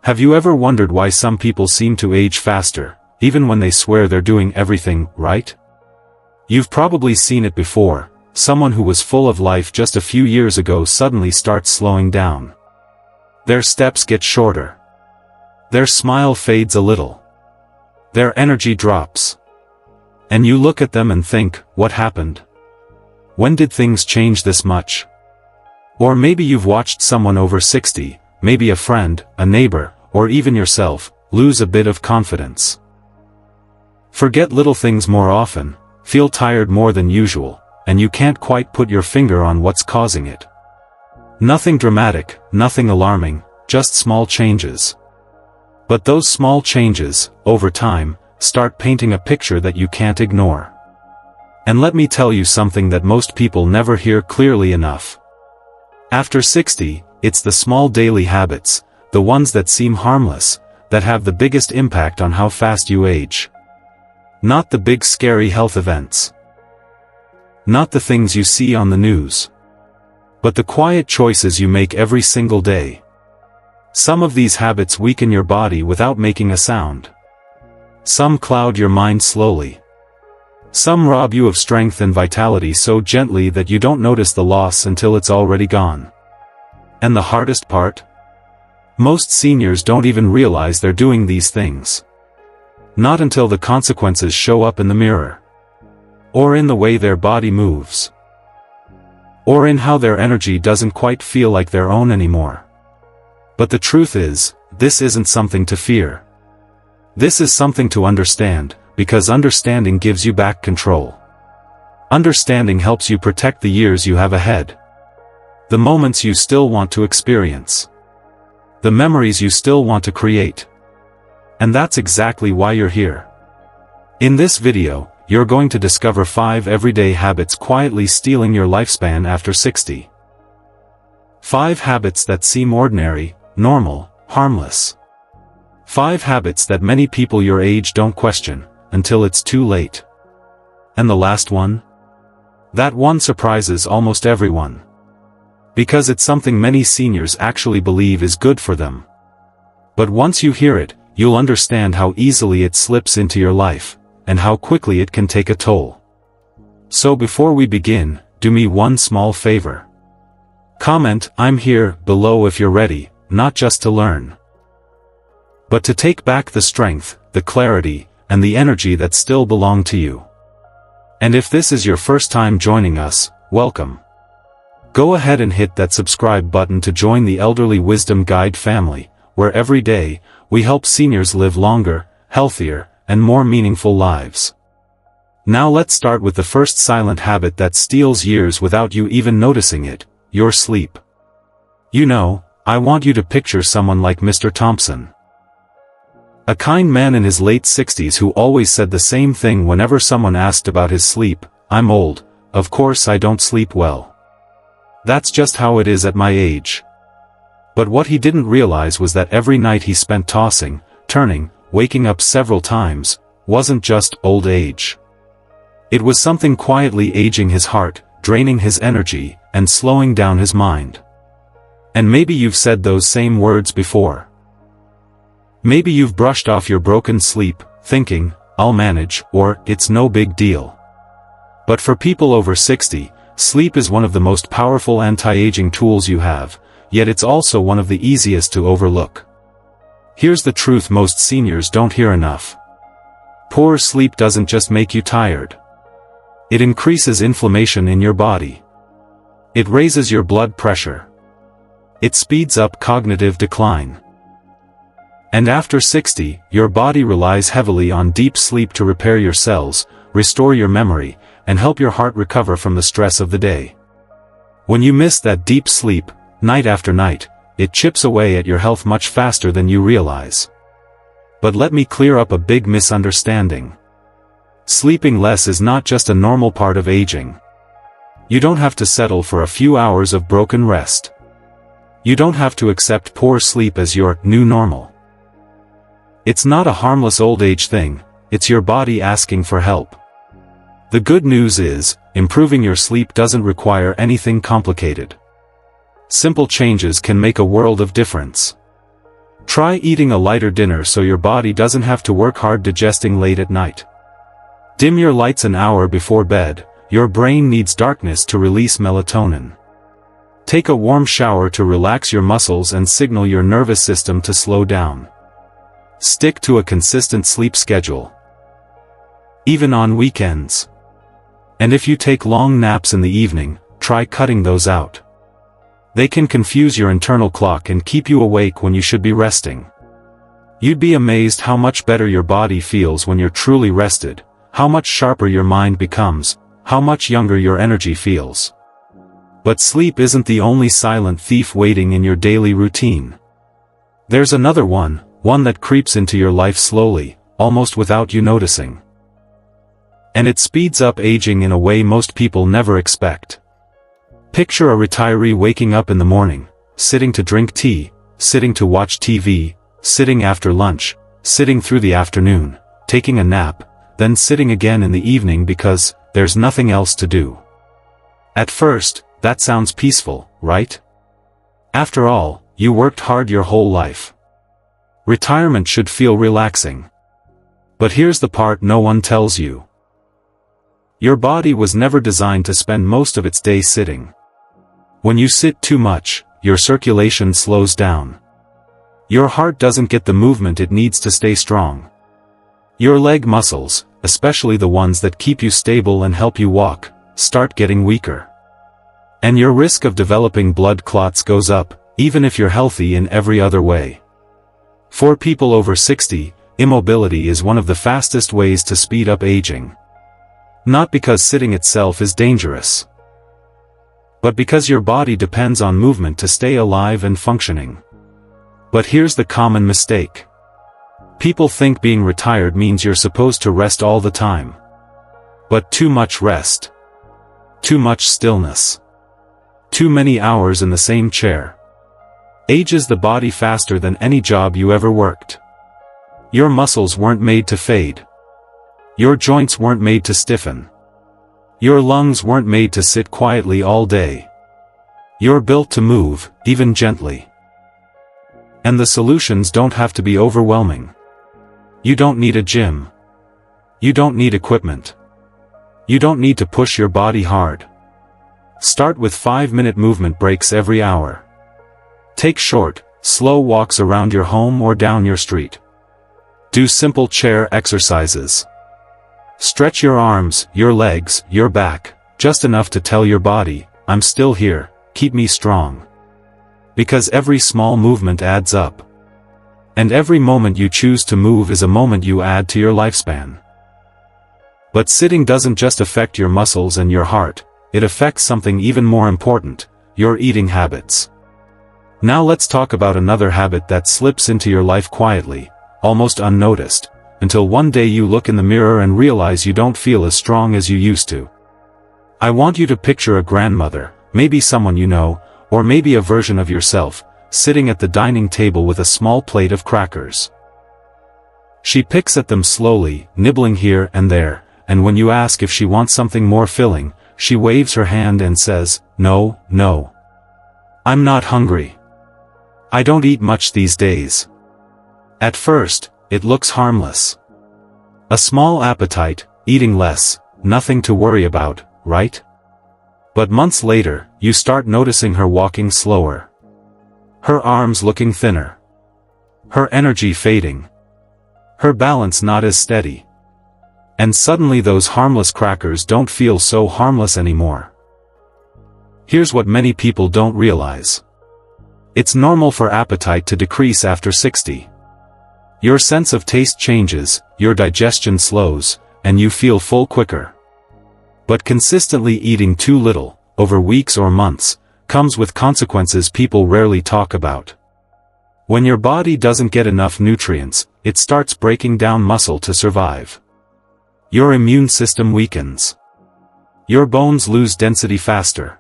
Have you ever wondered why some people seem to age faster, even when they swear they're doing everything right? You've probably seen it before. Someone who was full of life just a few years ago suddenly starts slowing down. Their steps get shorter. Their smile fades a little. Their energy drops. And you look at them and think, what happened? When did things change this much? Or maybe you've watched someone over 60, maybe a friend, a neighbor, or even yourself, lose a bit of confidence. Forget little things more often, feel tired more than usual, and you can't quite put your finger on what's causing it. Nothing dramatic, nothing alarming, just small changes. But those small changes, over time, start painting a picture that you can't ignore. And let me tell you something that most people never hear clearly enough. After 60, it's the small daily habits, the ones that seem harmless, that have the biggest impact on how fast you age. Not the big scary health events. Not the things you see on the news. But the quiet choices you make every single day. Some of these habits weaken your body without making a sound. Some cloud your mind slowly. Some rob you of strength and vitality so gently that you don't notice the loss until it's already gone. And the hardest part? Most seniors don't even realize they're doing these things. Not until the consequences show up in the mirror. Or in the way their body moves. Or in how their energy doesn't quite feel like their own anymore. But the truth is, this isn't something to fear. This is something to understand, because understanding gives you back control. Understanding helps you protect the years you have ahead. The moments you still want to experience. The memories you still want to create. And that's exactly why you're here. In this video, you're going to discover 5 everyday habits quietly stealing your lifespan after 60. 5 habits that seem ordinary, normal, harmless. 5 habits that many people your age don't question, until it's too late. And the last one? That one surprises almost everyone. Because it's something many seniors actually believe is good for them. But once you hear it, you'll understand how easily it slips into your life, and how quickly it can take a toll. So before we begin, do me one small favor. Comment, "I'm here," below if you're ready, not just to learn, but to take back the strength, the clarity, and the energy that still belong to you. And if this is your first time joining us, welcome. Go ahead and hit that subscribe button to join the Elderly Wisdom Guide family, where every day, we help seniors live longer, healthier, and more meaningful lives. Now let's start with the first silent habit that steals years without you even noticing it, your sleep. You know, I want you to picture someone like Mr. Thompson. A kind man in his late 60s who always said the same thing whenever someone asked about his sleep: "I'm old, of course I don't sleep well. That's just how it is at my age." But what he didn't realize was that every night he spent tossing, turning, waking up several times, wasn't just old age. It was something quietly aging his heart, draining his energy, and slowing down his mind. And maybe you've said those same words before. Maybe you've brushed off your broken sleep, thinking, "I'll manage," or "It's no big deal." But for people over 60, sleep is one of the most powerful anti-aging tools you have, yet it's also one of the easiest to overlook. Here's the truth most seniors don't hear enough. Poor sleep doesn't just make you tired. It increases inflammation in your body. It raises your blood pressure. It speeds up cognitive decline. And after 60, your body relies heavily on deep sleep to repair your cells, restore your memory, and help your heart recover from the stress of the day. When you miss that deep sleep, night after night, it chips away at your health much faster than you realize. But let me clear up a big misunderstanding. Sleeping less is not just a normal part of aging. You don't have to settle for a few hours of broken rest. You don't have to accept poor sleep as your new normal. It's not a harmless old age thing, it's your body asking for help. The good news is, improving your sleep doesn't require anything complicated. Simple changes can make a world of difference. Try eating a lighter dinner so your body doesn't have to work hard digesting late at night. Dim your lights an hour before bed. Your brain needs darkness to release melatonin. Take a warm shower to relax your muscles and signal your nervous system to slow down. Stick to a consistent sleep schedule, even on weekends. And if you take long naps in the evening, try cutting those out. They can confuse your internal clock and keep you awake when you should be resting. You'd be amazed how much better your body feels when you're truly rested, how much sharper your mind becomes, how much younger your energy feels. But sleep isn't the only silent thief waiting in your daily routine. There's another one that creeps into your life slowly, almost without you noticing. And it speeds up aging in a way most people never expect. Picture a retiree waking up in the morning, sitting to drink tea, sitting to watch TV, sitting after lunch, sitting through the afternoon, taking a nap, then sitting again in the evening because there's nothing else to do. At first, that sounds peaceful, right? After all, you worked hard your whole life. Retirement should feel relaxing. But here's the part no one tells you. Your body was never designed to spend most of its day sitting. When you sit too much, your circulation slows down. Your heart doesn't get the movement it needs to stay strong. Your leg muscles, especially the ones that keep you stable and help you walk, start getting weaker. And your risk of developing blood clots goes up, even if you're healthy in every other way. For people over 60, immobility is one of the fastest ways to speed up aging. Not because sitting itself is dangerous, but because your body depends on movement to stay alive and functioning. But here's the common mistake. People think being retired means you're supposed to rest all the time. But too much rest, too much stillness, too many hours in the same chair, ages the body faster than any job you ever worked. Your muscles weren't made to fade. Your joints weren't made to stiffen. Your lungs weren't made to sit quietly all day. You're built to move, even gently. And the solutions don't have to be overwhelming. You don't need a gym. You don't need equipment. You don't need to push your body hard. Start with 5-minute movement breaks every hour. Take short, slow walks around your home or down your street. Do simple chair exercises. Stretch your arms, your legs, your back, just enough to tell your body, I'm still here, keep me strong. Because every small movement adds up. And every moment you choose to move is a moment you add to your lifespan. But sitting doesn't just affect your muscles and your heart, it affects something even more important, your eating habits. Now let's talk about another habit that slips into your life quietly, almost unnoticed, until one day you look in the mirror and realize you don't feel as strong as you used to. I want you to picture a grandmother, maybe someone you know, or maybe a version of yourself, sitting at the dining table with a small plate of crackers. She picks at them slowly, nibbling here and there, and when you ask if she wants something more filling, she waves her hand and says, "No, no. I'm not hungry. I don't eat much these days." At first, it looks harmless. A small appetite, eating less, nothing to worry about, right? But months later, you start noticing her walking slower. Her arms looking thinner. Her energy fading. Her balance not as steady. And suddenly those harmless crackers don't feel so harmless anymore. Here's what many people don't realize. It's normal for appetite to decrease after 60. Your sense of taste changes, your digestion slows, and you feel full quicker. But consistently eating too little, over weeks or months, comes with consequences people rarely talk about. When your body doesn't get enough nutrients, it starts breaking down muscle to survive. Your immune system weakens. Your bones lose density faster.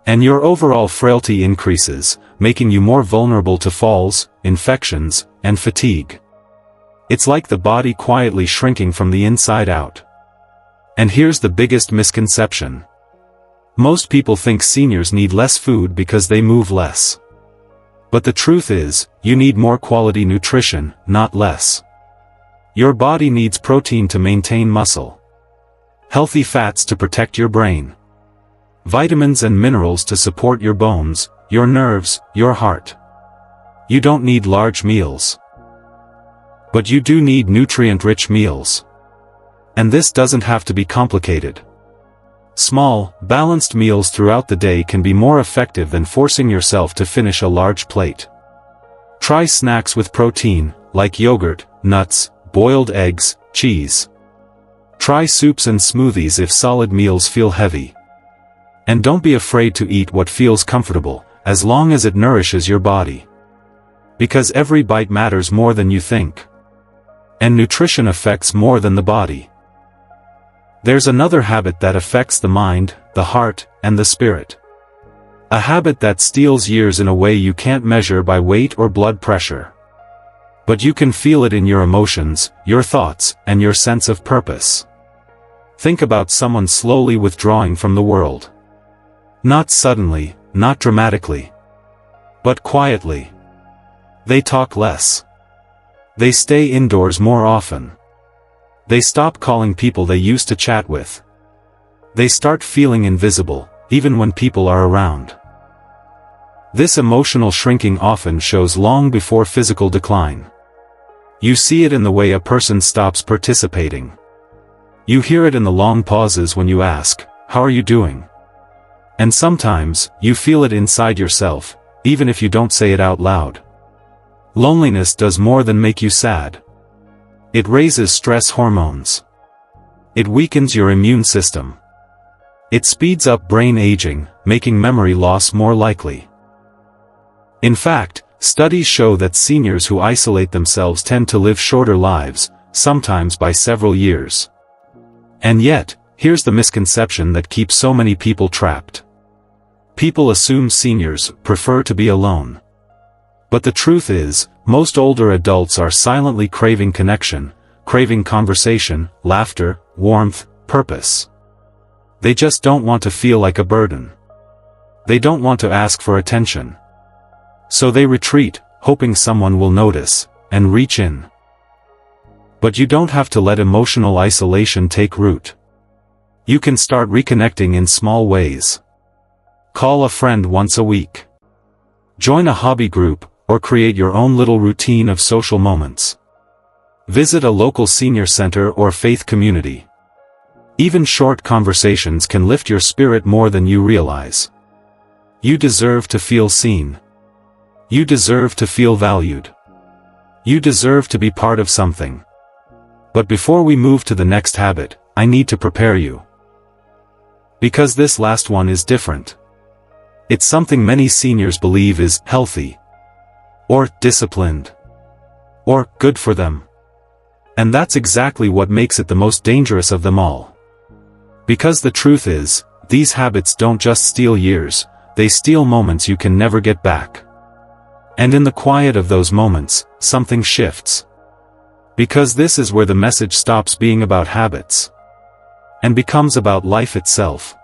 And your overall frailty increases, making you more vulnerable to falls, infections, and fatigue. It's like the body quietly shrinking from the inside out. And here's the biggest misconception. Most people think seniors need less food because they move less. But the truth is, you need more quality nutrition, not less. Your body needs protein to maintain muscle, healthy fats to protect your brain, vitamins and minerals to support your bones, your nerves, your heart. You don't need large meals, but you do need nutrient-rich meals. And this doesn't have to be complicated. Small, balanced meals throughout the day can be more effective than forcing yourself to finish a large plate. Try snacks with protein, like yogurt, nuts, boiled eggs, cheese. Try soups and smoothies if solid meals feel heavy. And don't be afraid to eat what feels comfortable, as long as it nourishes your body. Because every bite matters more than you think. And nutrition affects more than the body. There's another habit that affects the mind, the heart, and the spirit. A habit that steals years in a way you can't measure by weight or blood pressure. But you can feel it in your emotions, your thoughts, and your sense of purpose. Think about someone slowly withdrawing from the world. Not suddenly, not dramatically, but quietly. They talk less. They stay indoors more often. They stop calling people they used to chat with. They start feeling invisible, even when people are around. This emotional shrinking often shows long before physical decline. You see it in the way a person stops participating. You hear it in the long pauses when you ask, "How are you doing?" And sometimes, you feel it inside yourself, even if you don't say it out loud. Loneliness does more than make you sad. It raises stress hormones. It weakens your immune system. It speeds up brain aging, making memory loss more likely. In fact, studies show that seniors who isolate themselves tend to live shorter lives, sometimes by several years. And yet, here's the misconception that keeps so many people trapped. People assume seniors prefer to be alone. But the truth is, most older adults are silently craving connection, craving conversation, laughter, warmth, purpose. They just don't want to feel like a burden. They don't want to ask for attention. So they retreat, hoping someone will notice, and reach in. But you don't have to let emotional isolation take root. You can start reconnecting in small ways. Call a friend once a week. Join a hobby group, or create your own little routine of social moments. Visit a local senior center or faith community. Even short conversations can lift your spirit more than you realize. You deserve to feel seen. You deserve to feel valued. You deserve to be part of something. But before we move to the next habit, I need to prepare you. Because this last one is different. It's something many seniors believe is healthy, or disciplined, or good for them. And that's exactly what makes it the most dangerous of them all. Because the truth is, these habits don't just steal years, they steal moments you can never get back. And in the quiet of those moments, something shifts. Because this is where the message stops being about habits and becomes about life itself.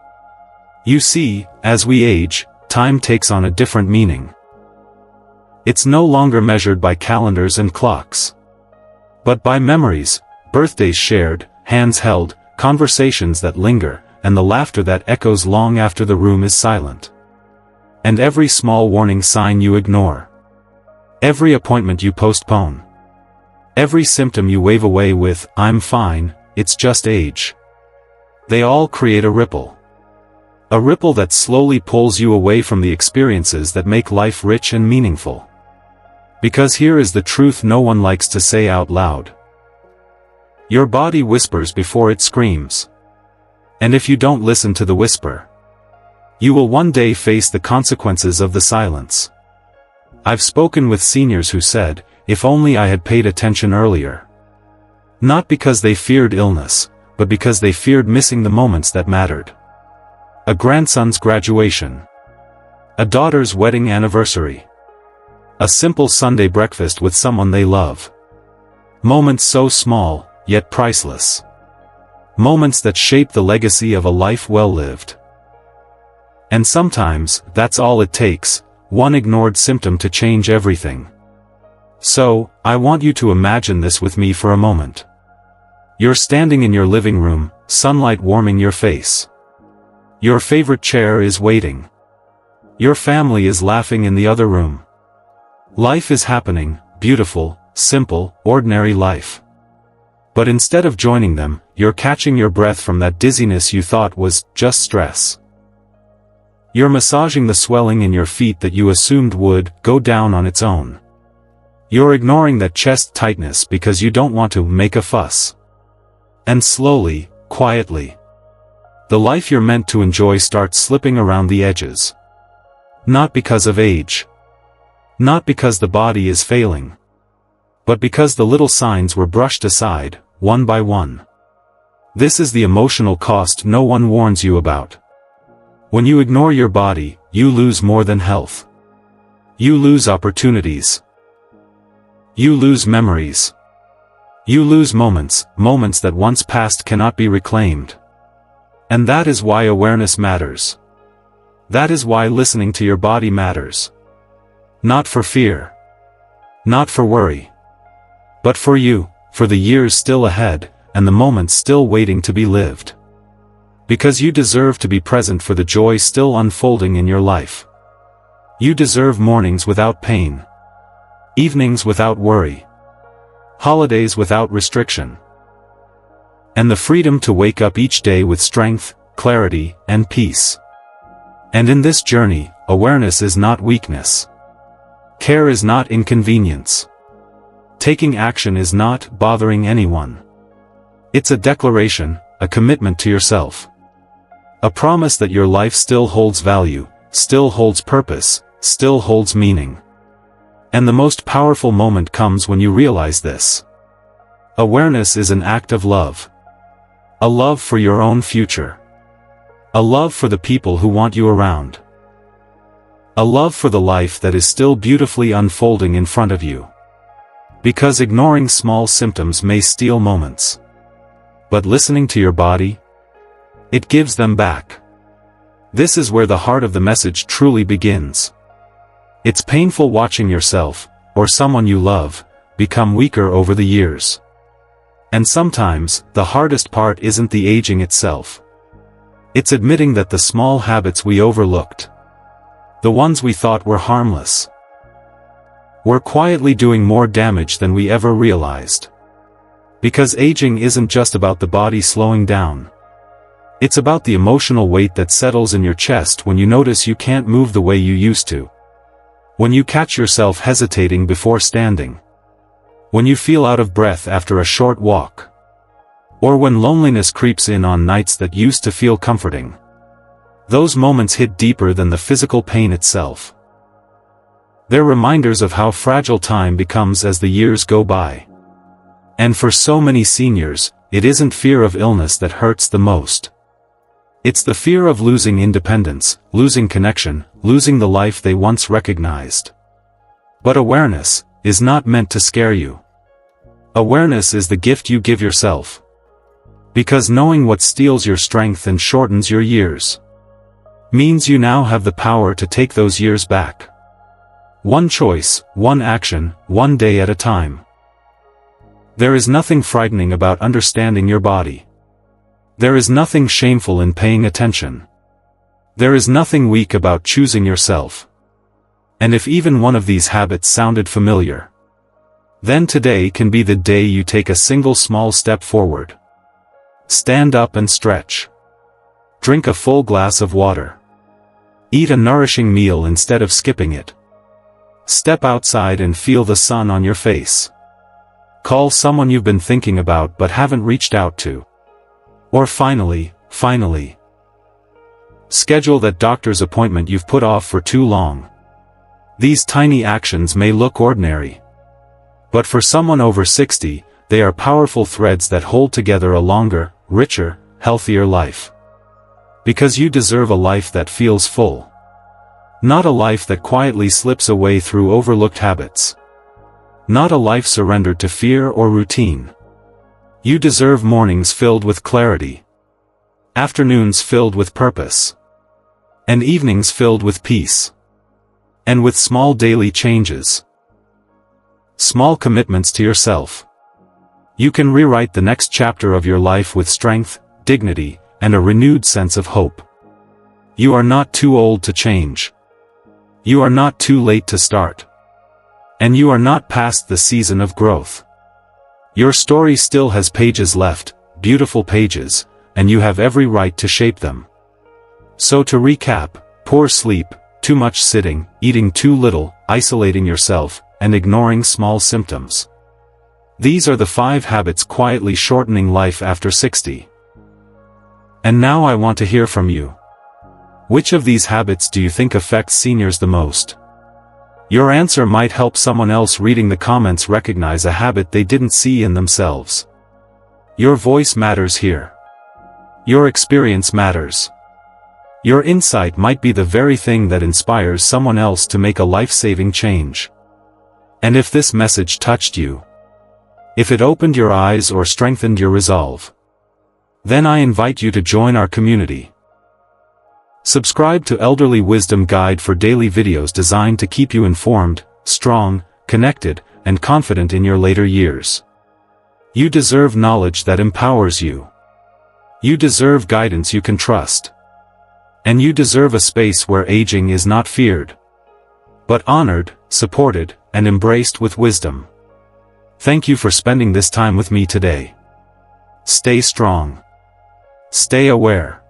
You see, as we age, time takes on a different meaning. It's no longer measured by calendars and clocks, but by memories, birthdays shared, hands held, conversations that linger, and the laughter that echoes long after the room is silent. And every small warning sign you ignore. Every appointment you postpone. Every symptom you wave away with, "I'm fine, it's just age." They all create a ripple. A ripple that slowly pulls you away from the experiences that make life rich and meaningful. Because here is the truth no one likes to say out loud. Your body whispers before it screams. And if you don't listen to the whisper, you will one day face the consequences of the silence. I've spoken with seniors who said, "If only I had paid attention earlier." Not because they feared illness, but because they feared missing the moments that mattered. A grandson's graduation. A daughter's wedding anniversary. A simple Sunday breakfast with someone they love. Moments so small, yet priceless. Moments that shape the legacy of a life well lived. And sometimes, that's all it takes, one ignored symptom to change everything. So, I want you to imagine this with me for a moment. You're standing in your living room, sunlight warming your face. Your favorite chair is waiting. Your family is laughing in the other room. Life is happening, beautiful, simple, ordinary life. But instead of joining them, you're catching your breath from that dizziness you thought was just stress. You're massaging the swelling in your feet that you assumed would go down on its own. You're ignoring that chest tightness because you don't want to make a fuss. And slowly, quietly, the life you're meant to enjoy starts slipping around the edges. Not because of age. Not because the body is failing. But because the little signs were brushed aside, one by one. This is the emotional cost no one warns you about. When you ignore your body, you lose more than health. You lose opportunities. You lose memories. You lose moments that once passed cannot be reclaimed. And that is why awareness matters. That is why listening to your body matters. Not for fear. Not for worry. But for you, for the years still ahead, and the moments still waiting to be lived. Because you deserve to be present for the joy still unfolding in your life. You deserve mornings without pain. Evenings without worry. Holidays without restriction. And the freedom to wake up each day with strength, clarity, and peace. And in this journey, awareness is not weakness. Care is not inconvenience. Taking action is not bothering anyone. It's a declaration, a commitment to yourself. A promise that your life still holds value, still holds purpose, still holds meaning. And the most powerful moment comes when you realize this. Awareness is an act of love. A love for your own future. A love for the people who want you around. A love for the life that is still beautifully unfolding in front of you. Because ignoring small symptoms may steal moments. But listening to your body, it gives them back. This is where the heart of the message truly begins. It's painful watching yourself, or someone you love, become weaker over the years. And sometimes, the hardest part isn't the aging itself. It's admitting that the small habits we overlooked, the ones we thought were harmless, were quietly doing more damage than we ever realized. Because aging isn't just about the body slowing down. It's about the emotional weight that settles in your chest when you notice you can't move the way you used to. When you catch yourself hesitating before standing. When you feel out of breath after a short walk. Or when loneliness creeps in on nights that used to feel comforting. Those moments hit deeper than the physical pain itself. They're reminders of how fragile time becomes as the years go by. And for so many seniors, it isn't fear of illness that hurts the most. It's the fear of losing independence, losing connection, losing the life they once recognized. But awareness is not meant to scare you. Awareness is the gift you give yourself. Because knowing what steals your strength and shortens your years means you now have the power to take those years back. One choice, one action, one day at a time. There is nothing frightening about understanding your body. There is nothing shameful in paying attention. There is nothing weak about choosing yourself. And if even one of these habits sounded familiar, then today can be the day you take a single small step forward. Stand up and stretch. Drink a full glass of water. Eat a nourishing meal instead of skipping it. Step outside and feel the sun on your face. Call someone you've been thinking about but haven't reached out to. Or finally, schedule that doctor's appointment you've put off for too long. These tiny actions may look ordinary. But for someone over 60, they are powerful threads that hold together a longer, richer, healthier life. Because you deserve a life that feels full. Not a life that quietly slips away through overlooked habits. Not a life surrendered to fear or routine. You deserve mornings filled with clarity. Afternoons filled with purpose. And evenings filled with peace. And with small daily changes, small commitments to yourself, you can rewrite the next chapter of your life with strength, dignity, and a renewed sense of hope. You are not too old to change. You are not too late to start. And you are not past the season of growth. Your story still has pages left, beautiful pages, and you have every right to shape them. So to recap, poor sleep, too much sitting, eating too little, isolating yourself, and ignoring small symptoms. These are the 5 habits quietly shortening life after 60. And now I want to hear from you. Which of these habits do you think affects seniors the most? Your answer might help someone else reading the comments recognize a habit they didn't see in themselves. Your voice matters here. Your experience matters. Your insight might be the very thing that inspires someone else to make a life-saving change. And if this message touched you, if it opened your eyes or strengthened your resolve, then I invite you to join our community. Subscribe to Elderly Wisdom Guide for daily videos designed to keep you informed, strong, connected, and confident in your later years. You deserve knowledge that empowers you. You deserve guidance you can trust. And you deserve a space where aging is not feared, but honored, supported, and embraced with wisdom. Thank you for spending this time with me today. Stay strong. Stay aware.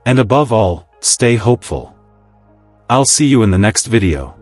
And above all, stay hopeful. I'll see you in the next video.